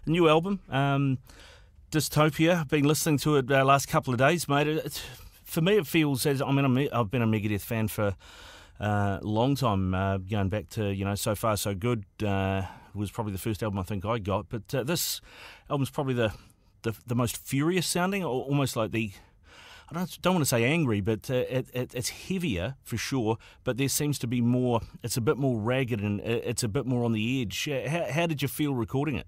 new album, Dystopia. I've been listening to it last couple of days, mate. For me, it feels as I've been a Megadeth fan for a long time, going back to So Far So Good was probably the first album I think I got. But this album's probably the most furious sounding, or almost like I don't want to say angry, but it's heavier for sure. But there seems to be more. It's a bit more ragged and it's a bit more on the edge. How did you feel recording it?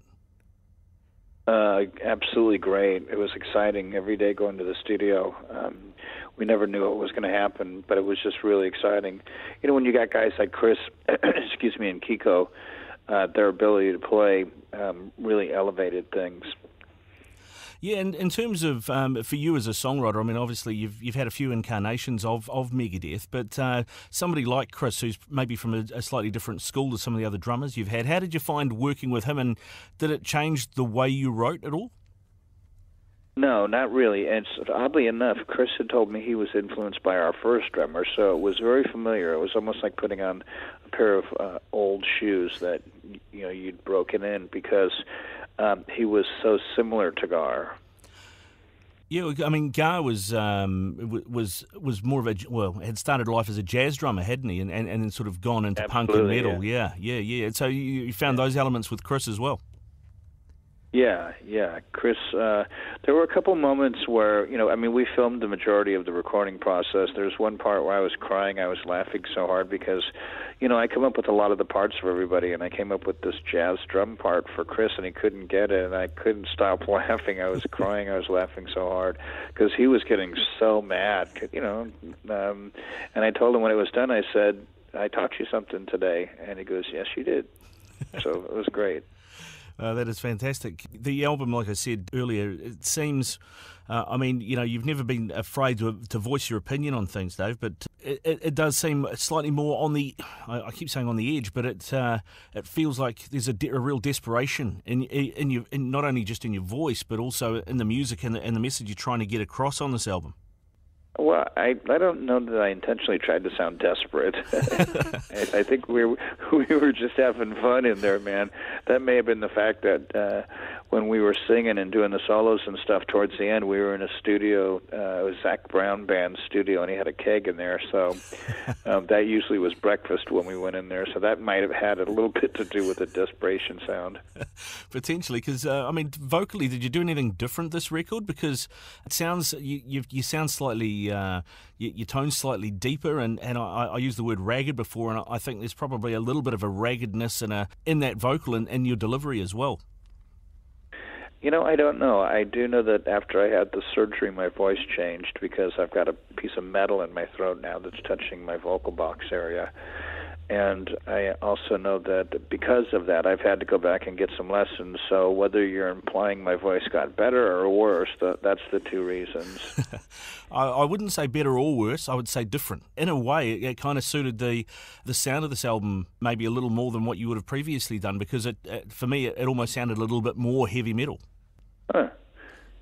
Absolutely great. It was exciting every day going to the studio. We never knew what was going to happen, but it was just really exciting. When you got guys like Chris, excuse me, and Kiko, their ability to play really elevated things. Yeah, and in terms of for you as a songwriter, I mean, obviously you've had a few incarnations of Megadeth, but somebody like Chris, who's maybe from a slightly different school to some of the other drummers you've had, how did you find working with him, and did it change the way you wrote at all? No, not really. And oddly enough, Chris had told me he was influenced by our first drummer, so it was very familiar. It was almost like putting on a pair of old shoes that you'd broken in, because he was so similar to Gar. Yeah, I mean, Gar was more of had started life as a jazz drummer, hadn't he? And then sort of gone into punk and metal. Yeah. So you found those elements with Chris as well. Yeah. Chris, there were a couple moments where, we filmed the majority of the recording process. There's one part where I was crying. I was laughing so hard because, I come up with a lot of the parts for everybody, and I came up with this jazz drum part for Chris, and he couldn't get it, and I couldn't stop laughing. I was crying. I was laughing so hard because he was getting so mad, and I told him when it was done, I said, I taught you something today, and he goes, yes, you did. So it was great. That is fantastic. The album, like I said earlier, it seems, you've never been afraid to voice your opinion on things, Dave, but it does seem slightly more on the, I keep saying on the edge, but it feels like there's a real desperation in not only just in your voice, but also in the music and the message you're trying to get across on this album. Well, I don't know that I intentionally tried to sound desperate. I think we were just having fun in there, man. That may have been the fact that when we were singing and doing the solos and stuff towards the end, we were in a studio, it was Zach Brown Band's studio, and he had a keg in there, so that usually was breakfast when we went in there, so that might have had a little bit to do with the desperation sound. Potentially, because, vocally, did you do anything different this record? Because it sounds, you sound slightly, your tone's slightly deeper, and I used the word ragged before, and I think there's probably a little bit of a raggedness in that vocal and your delivery as well. I don't know. I do know that after I had the surgery, my voice changed because I've got a piece of metal in my throat now that's touching my vocal box area. And I also know that because of that, I've had to go back and get some lessons. So whether you're implying my voice got better or worse, that's the two reasons. I wouldn't say better or worse. I would say different. In a way, it kind of suited the sound of this album maybe a little more than what you would have previously done, because for me, it almost sounded a little bit more heavy metal. Huh.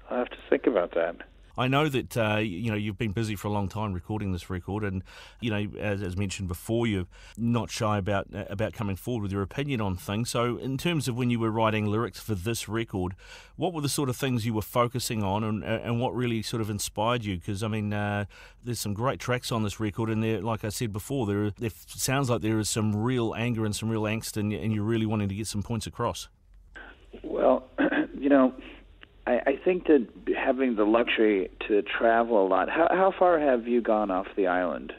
I'll have to think about that. I know that you've been busy for a long time recording this record, and as mentioned before, you're not shy about coming forward with your opinion on things. So, in terms of when you were writing lyrics for this record, what were the sort of things you were focusing on, and what really sort of inspired you? Because there's some great tracks on this record, and there, like I said before, there sounds like there is some real anger and some real angst, and you're really wanting to get some points across. Well, I think that having the luxury to travel a lot. How far have you gone off the island?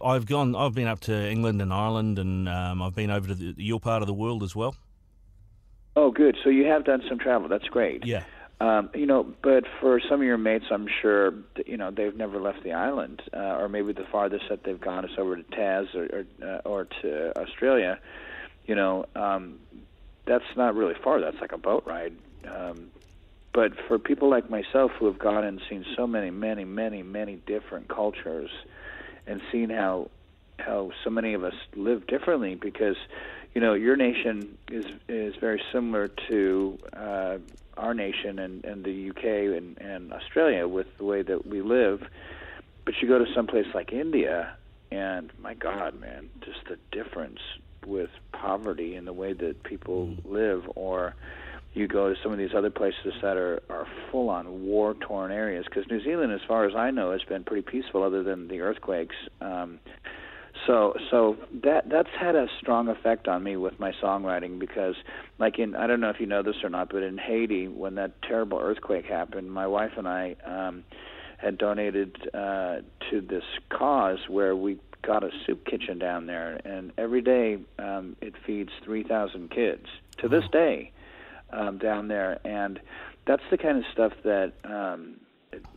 I've been up to England and Ireland, and I've been over to your part of the world as well. Oh, good. So you have done some travel. That's great. Yeah. But for some of your mates, I'm sure, they've never left the island, or maybe the farthest that they've gone is over to Taz or to Australia. That's not really far. That's like a boat ride. But for people like myself who have gone and seen so many, many, many, many different cultures, and seen how so many of us live differently, because your nation is very similar to our nation and the UK and Australia with the way that we live. But you go to someplace like India, and my God, man, just the difference with poverty and the way that people live, or you go to some of these other places that are full-on war-torn areas, because New Zealand, as far as I know, has been pretty peaceful other than the earthquakes. So that's had a strong effect on me with my songwriting, because like I don't know if you know this or not, but in Haiti, when that terrible earthquake happened, my wife and I had donated to this cause where we got a soup kitchen down there, and every day it feeds 3,000 kids to this day down there, and that's the kind of stuff that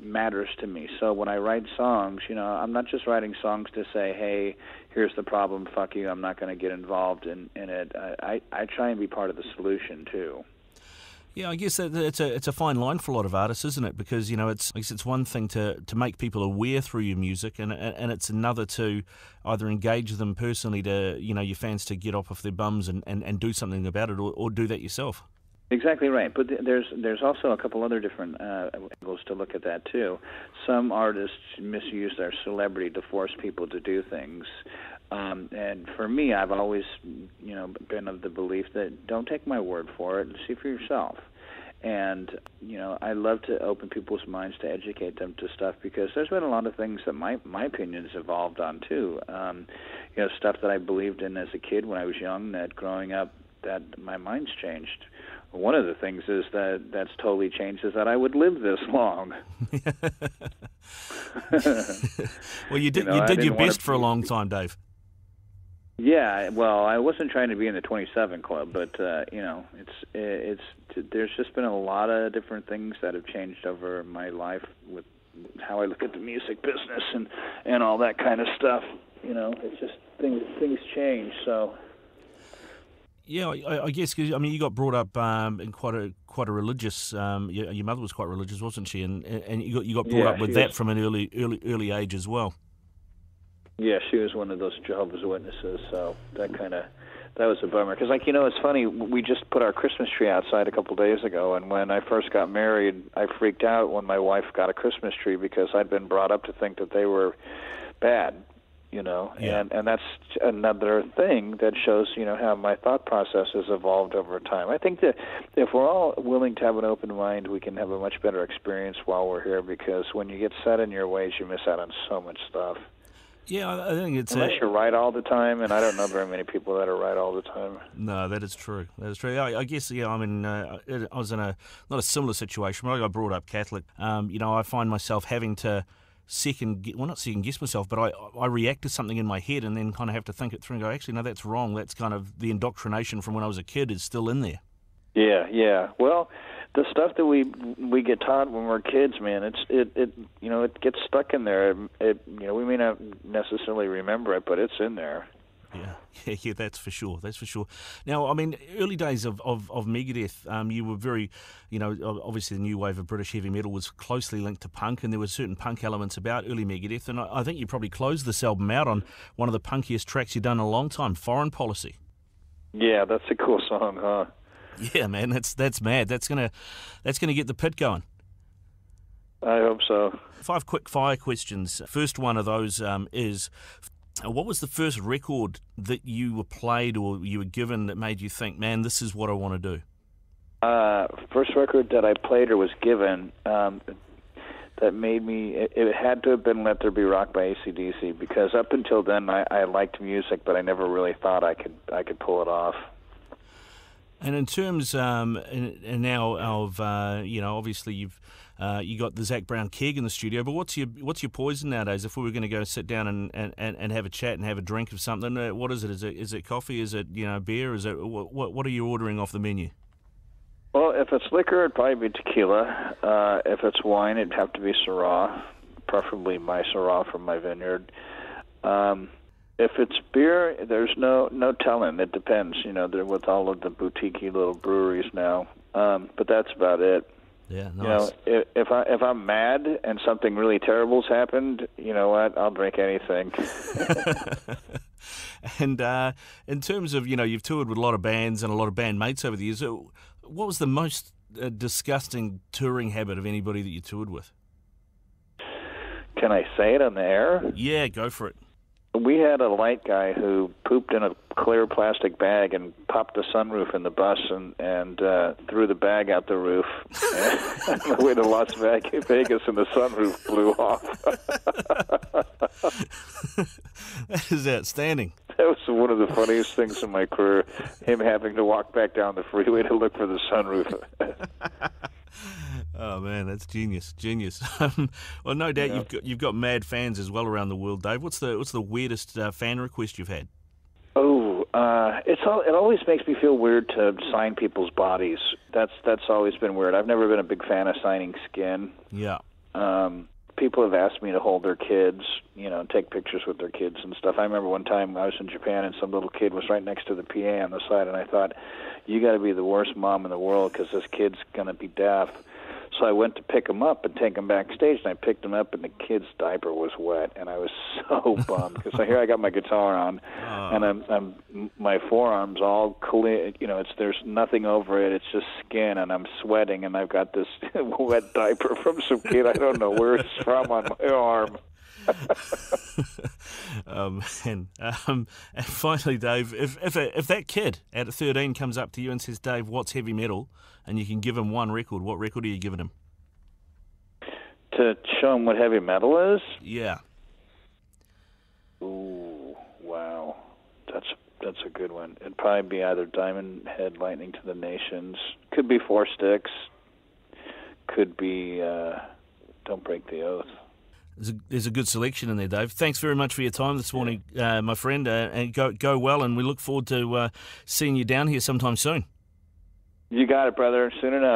matters to me. So when I write songs, I'm not just writing songs to say, hey, here's the problem, fuck you, I'm not going to get involved in it. I try and be part of the solution too. Yeah, I guess it's a fine line for a lot of artists, isn't it? Because it's one thing to make people aware through your music, and it's another to either engage them personally, to your fans to get off their bums and do something about it, or do that yourself. Exactly right, but there's also a couple other different angles to look at that too. Some artists misuse their celebrity to force people to do things, and for me, I've always been of the belief that don't take my word for it, see for yourself. And I love to open people's minds to educate them to stuff, because there's been a lot of things that my opinion's evolved on too. Stuff that I believed in as a kid when I was young, that growing up, that my mind's changed. One of the things is that's totally changed is that I would live this long. Well, you did your best for a long time, Dave. Yeah, well, I wasn't trying to be in the 27 club, but it's there's just been a lot of different things that have changed over my life with how I look at the music business and all that kind of stuff. It's just things change, so. Yeah, I guess, because you got brought up in quite a religious. Your mother was quite religious, wasn't she? And you got brought up with that from an early age as well. Yeah, she was one of those Jehovah's Witnesses, so that was a bummer. Because it's funny, we just put our Christmas tree outside a couple of days ago, and when I first got married, I freaked out when my wife got a Christmas tree, because I'd been brought up to think that they were bad. Yeah. And that's another thing that shows, how my thought process has evolved over time. I think that if we're all willing to have an open mind, we can have a much better experience while we're here, because when you get set in your ways, you miss out on so much stuff. Yeah, I think it's... Unless you're right all the time, and I don't know very many people that are right all the time. No, that is true. I guess, I was in not a similar situation, but I got brought up Catholic. I find myself having to not second guess myself, but I react to something in my head and then kind of have to think it through and go, actually, no, that's wrong. That's kind of the indoctrination from when I was a kid is still in there. Yeah. Well, the stuff that we get taught when we're kids, man, it gets stuck in there. We may not necessarily remember it, but it's in there. Yeah, that's for sure. Now, early days of Megadeth, you were very, obviously the new wave of British heavy metal was closely linked to punk, and there were certain punk elements about early Megadeth, and I think you probably closed this album out on one of the punkiest tracks you've done in a long time, Foreign Policy. Yeah, that's a cool song, huh? Yeah, man, that's mad. That's gonna get the pit going. I hope so. 5 quick fire questions. First one of those is, what was the first record that you were played or you were given that made you think, man, this is what I want to do? First record that I played or was given that made me, it had to have been Let There Be Rock by AC/DC, because up until then I liked music, but I never really thought I could pull it off. And in terms, and now of, obviously you got the Zach Brown keg in the studio, but what's your poison nowadays? If we were going to go sit down and have a chat and have a drink of something, what is it? Is it coffee? Is it beer? Is it what are you ordering off the menu? Well, if it's liquor, it'd probably be tequila. If it's wine, it'd have to be Syrah, preferably my Syrah from my vineyard. If it's beer, there's no telling. It depends. They're with all of the boutique-y little breweries now. But that's about it. Yeah, nice. If I'm mad and something really terrible's happened, you know what? I'll drink anything. And in terms of, you've toured with a lot of bands and a lot of bandmates over the years. What was the most disgusting touring habit of anybody that you toured with? Can I say it on the air? Yeah, go for it. We had a light guy who pooped in a clear plastic bag and popped the sunroof in the bus and threw the bag out the roof on the way to Las Vegas, and the sunroof blew off. That is outstanding. That was one of the funniest things in my career, him having to walk back down the freeway to look for the sunroof. Oh man, that's genius. Well, no doubt you've got mad fans as well around the world, Dave. What's the weirdest fan request you've had? It always makes me feel weird to sign people's bodies. That's always been weird. I've never been a big fan of signing skin. Yeah. People have asked me to hold their kids, take pictures with their kids and stuff. I remember one time I was in Japan and some little kid was right next to the PA on the side, and I thought, you got to be the worst mom in the world because this kid's going to be deaf. So I went to pick him up and take him backstage, and I picked him up, and the kid's diaper was wet, and I was so bummed because here I got my guitar on, and I'm my forearm's all clear. There's nothing over it; it's just skin, and I'm sweating, and I've got this wet diaper from some kid I don't know where it's from on my arm. And finally, Dave, if that kid at 13 comes up to you and says, Dave, what's heavy metal, and you can give him one record, what record are you giving him? To show him what heavy metal is? Yeah. Ooh, wow. That's a good one. It'd probably be either Diamond Head Lightning to the Nations. Could be Four Sticks. Could be Don't Break the Oath. There's a good selection in there, Dave. Thanks very much for your time this morning, my friend, and go well, and we look forward to seeing you down here sometime soon. You got it, brother. Soon enough.